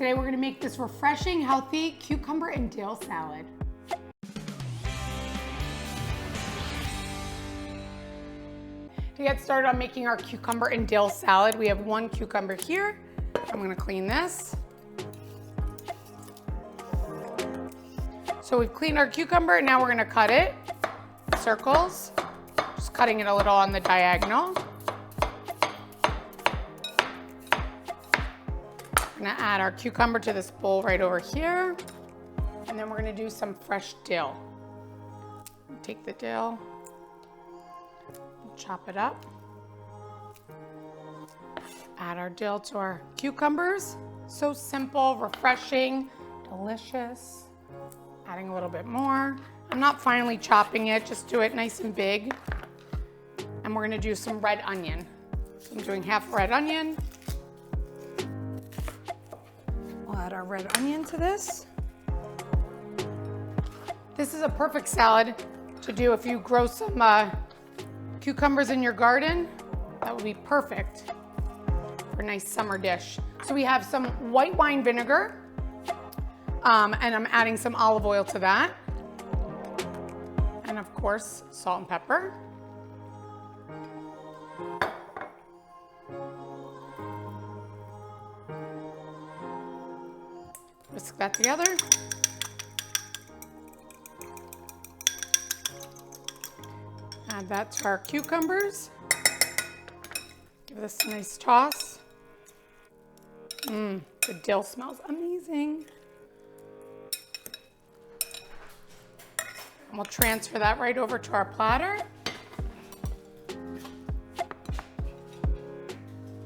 Today we're gonna make this refreshing, healthy cucumber and dill salad. To get started on making our cucumber and dill salad, we have 1 cucumber here. I'm gonna clean this. So we've cleaned our cucumber, now we're gonna cut it in circles, just cutting it a little on the diagonal. We're gonna add our cucumber to this bowl right over here. And then we're gonna do some fresh dill. Take the dill, chop it up. Add our dill to our cucumbers. So simple, refreshing, delicious. Adding a little bit more. I'm not finely chopping it, just do it nice and big. And we're gonna do some red onion. So I'm doing half red onion. We'll add our red onion to this. This is a perfect salad to do if you grow some cucumbers in your garden. That would be perfect for a nice summer dish. So we have some white wine vinegar, and I'm adding some olive oil to that. And of course, salt and pepper. Whisk that together. Add that to our cucumbers. Give this a nice toss. The dill smells amazing. And we'll transfer that right over to our platter.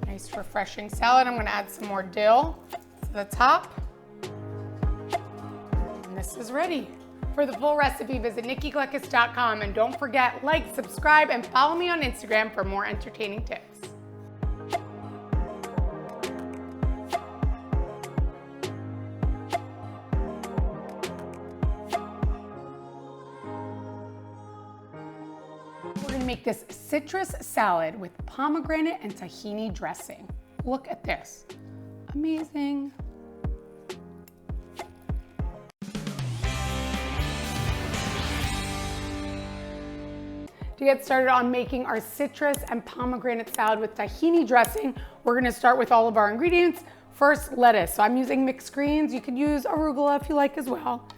Nice refreshing salad. I'm gonna add some more dill to the top. And this is ready. For the full recipe, visit nikkigleckis.com, and don't forget, like, subscribe, and follow me on Instagram for more entertaining tips. We're gonna make this citrus salad with pomegranate and tahini dressing. Look at this, amazing. To get started on making our citrus and pomegranate salad with tahini dressing, we're gonna start with all of our ingredients. First, lettuce. So I'm using mixed greens. You could use arugula if you like as well.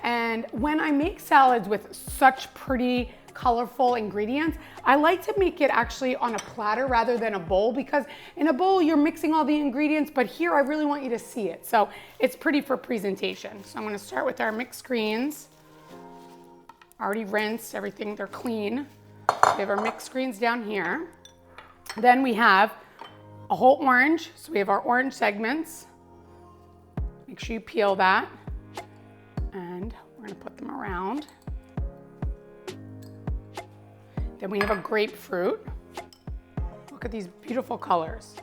And when I make salads with such pretty, colorful ingredients, I like to make it actually on a platter rather than a bowl, because in a bowl, you're mixing all the ingredients, but here I really want you to see it. So it's pretty for presentation. So I'm gonna start with our mixed greens. Already rinsed, everything, they're clean. We have our mixed greens down here. Then we have a whole orange. So we have our orange segments. Make sure you peel that. And we're gonna put them around. Then we have a grapefruit. Look at these beautiful colors.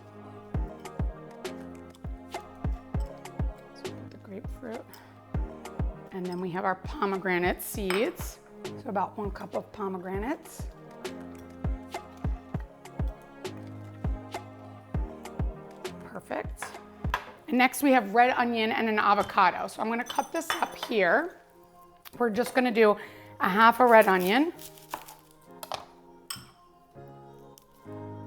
So put the grapefruit. And then we have our pomegranate seeds. So about 1 cup of pomegranates. Perfect. And next we have red onion and an avocado. So I'm gonna cut this up here. We're just gonna do a half a red onion.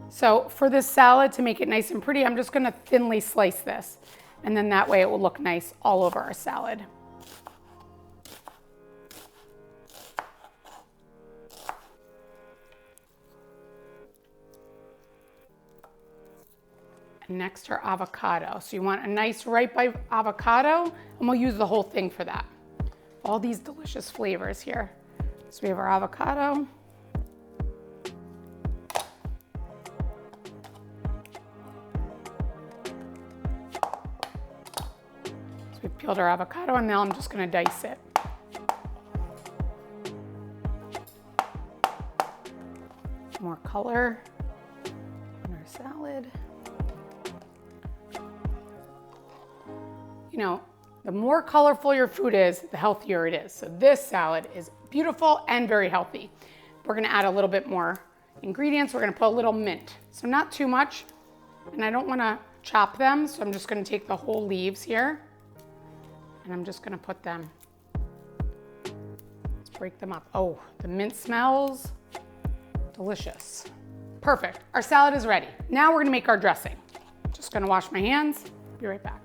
So for this salad, to make it nice and pretty, I'm just gonna thinly slice this. And then that way it will look nice all over our salad. Next, our avocado. So you want a nice ripe avocado, and we'll use the whole thing for that. All these delicious flavors here. So we have our avocado. So we've peeled our avocado, and now I'm just gonna dice it. More color in our salad. You know, the more colorful your food is, the healthier it is. So this salad is beautiful and very healthy. We're gonna add a little bit more ingredients. We're gonna put a little mint. So not too much, and I don't wanna chop them. So I'm just gonna take the whole leaves here and I'm just gonna put them, let's break them up. Oh, the mint smells delicious. Perfect, our salad is ready. Now we're gonna make our dressing. Just gonna wash my hands, be right back.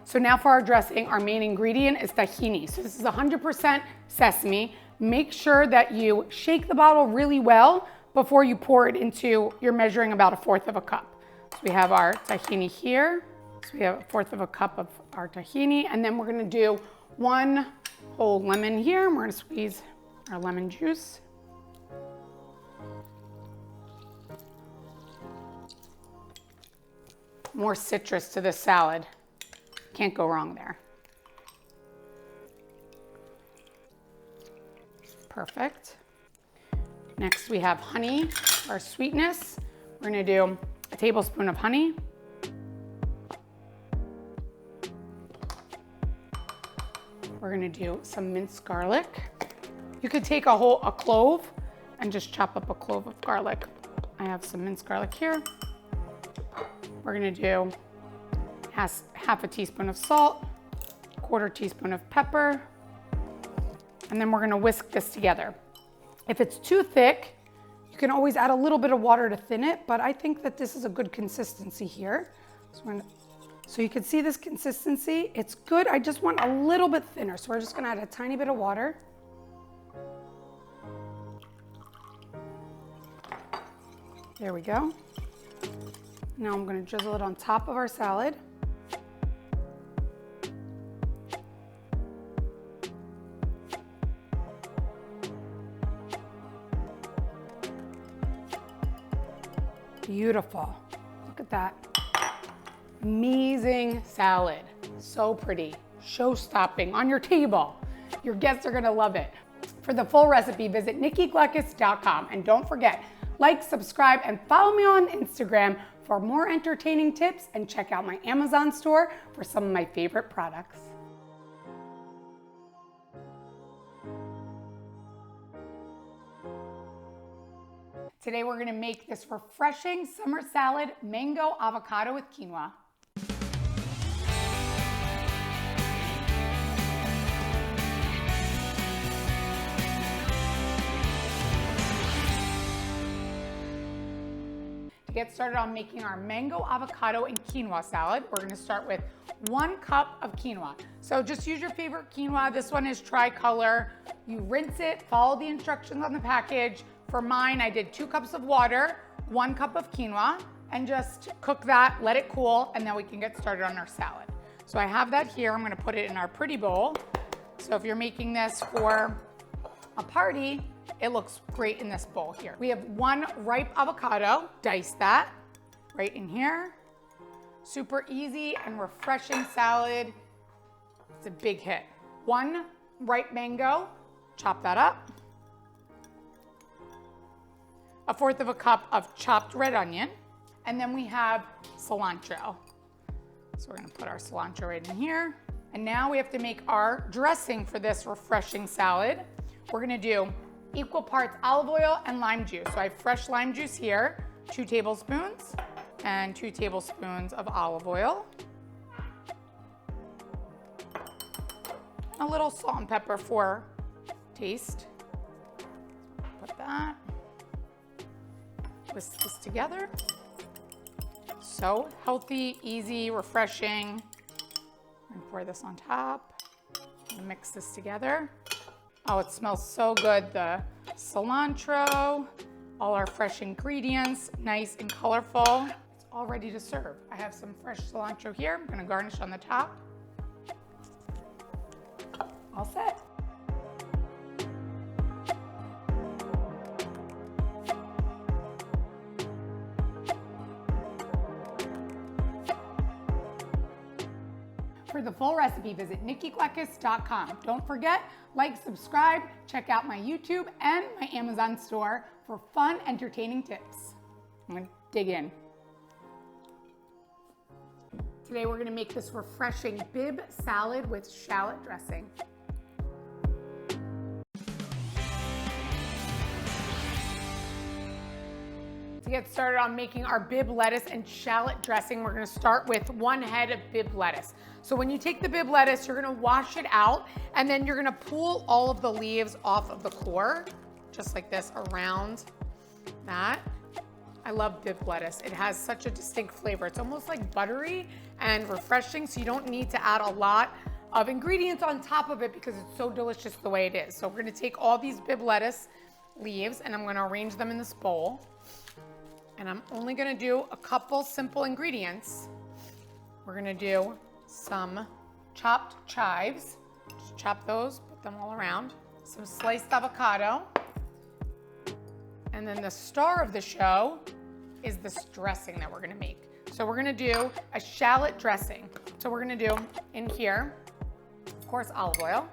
So now for our dressing, our main ingredient is tahini. So this is 100% sesame. Make sure that you shake the bottle really well before you pour it into, you're measuring about 1/4 of a cup. So we have our tahini here. So we have 1/4 of a cup of our tahini, and then we're gonna do 1 whole lemon here, and we're gonna squeeze our lemon juice. More citrus to this salad. Can't go wrong there. Perfect. Next we have honey, our sweetness. We're gonna do a tablespoon of honey. We're gonna do some minced garlic. You could take a clove and just chop up a clove of garlic. I have some minced garlic here. We're gonna do half a teaspoon of salt, 1/4 teaspoon of pepper, and then we're gonna whisk this together. If it's too thick, you can always add a little bit of water to thin it, but I think that this is a good consistency here. So you can see this consistency, it's good. I just want a little bit thinner, so we're just gonna add a tiny bit of water. There we go. Now I'm gonna drizzle it on top of our salad. Beautiful, look at that. Amazing salad, so pretty, show-stopping on your table. Your guests are gonna love it. For the full recipe, visit nikkigleckis.com, and don't forget, like, subscribe, and follow me on Instagram for more entertaining tips, and check out my Amazon store for some of my favorite products. Today we're gonna make this refreshing summer salad, mango avocado with quinoa. To get started on making our mango avocado and quinoa salad, we're gonna start with 1 cup of quinoa. So just use your favorite quinoa. This one is tricolor. You rinse it, follow the instructions on the package. For mine, I did 2 cups of water, 1 cup of quinoa, and just cook that, let it cool, and then we can get started on our salad. So I have that here. I'm gonna put it in our pretty bowl. So if you're making this for a party, it looks great in this bowl here. We have 1 ripe avocado, dice that right in here. Super easy and refreshing salad. It's a big hit. 1 ripe mango, chop that up. 1/4 of a cup of chopped red onion. And then we have cilantro. So we're gonna put our cilantro right in here. And now we have to make our dressing for this refreshing salad. We're gonna do equal parts olive oil and lime juice. So I have fresh lime juice here, 2 tablespoons, and 2 tablespoons of olive oil. A little salt and pepper for taste. Put that. Whisk this together. So healthy, easy, refreshing. And pour this on top. And mix this together. Oh, it smells so good. The cilantro, all our fresh ingredients, nice and colorful. It's all ready to serve. I have some fresh cilantro here. I'm gonna garnish on the top. All set. For the full recipe, visit nikkigleckis.com. Don't forget, like, subscribe, check out my YouTube and my Amazon store for fun, entertaining tips. I'm gonna dig in. Today we're gonna make this refreshing Bibb salad with shallot dressing. get started on making our Bibb lettuce and shallot dressing, we're gonna start with 1 head of Bibb lettuce. So when you take the Bibb lettuce, you're gonna wash it out, and then you're gonna pull all of the leaves off of the core, just like this, around that. I love Bibb lettuce. It has such a distinct flavor. It's almost like buttery and refreshing, so you don't need to add a lot of ingredients on top of it because it's so delicious the way it is. So we're gonna take all these Bibb lettuce leaves and I'm gonna arrange them in this bowl. And I'm only gonna do a couple simple ingredients. We're gonna do some chopped chives. Just chop those, put them all around. Some sliced avocado. And then the star of the show is this dressing that we're gonna make. So we're gonna do a shallot dressing. So we're gonna do in here, of course, olive oil.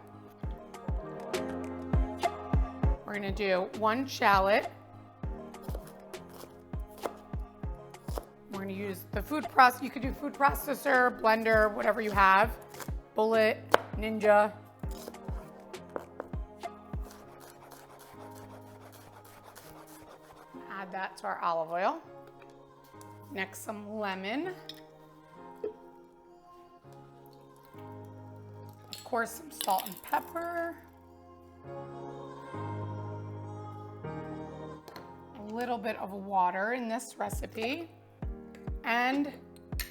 We're gonna do 1 shallot. We're gonna use the you could do food processor, blender, whatever you have. Bullet, Ninja. Add that to our olive oil. Next, some lemon. Of course, some salt and pepper. A little bit of water in this recipe. And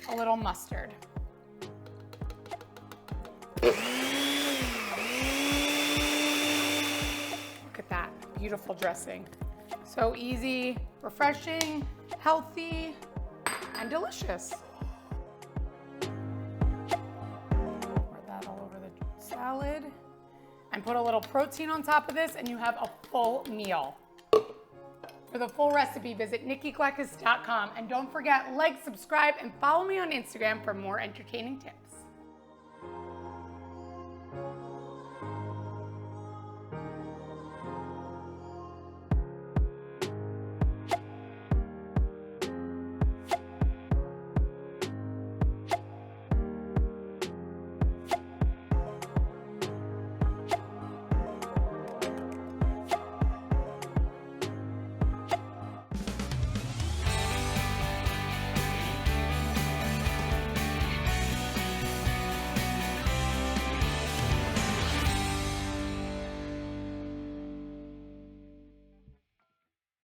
a little mustard. Look at that beautiful dressing. So easy, refreshing, healthy, and delicious. Pour that all over the salad. And put a little protein on top of this and you have a full meal. For the full recipe, visit NikkiGlekis.com and don't forget, like, subscribe, and follow me on Instagram for more entertaining tips.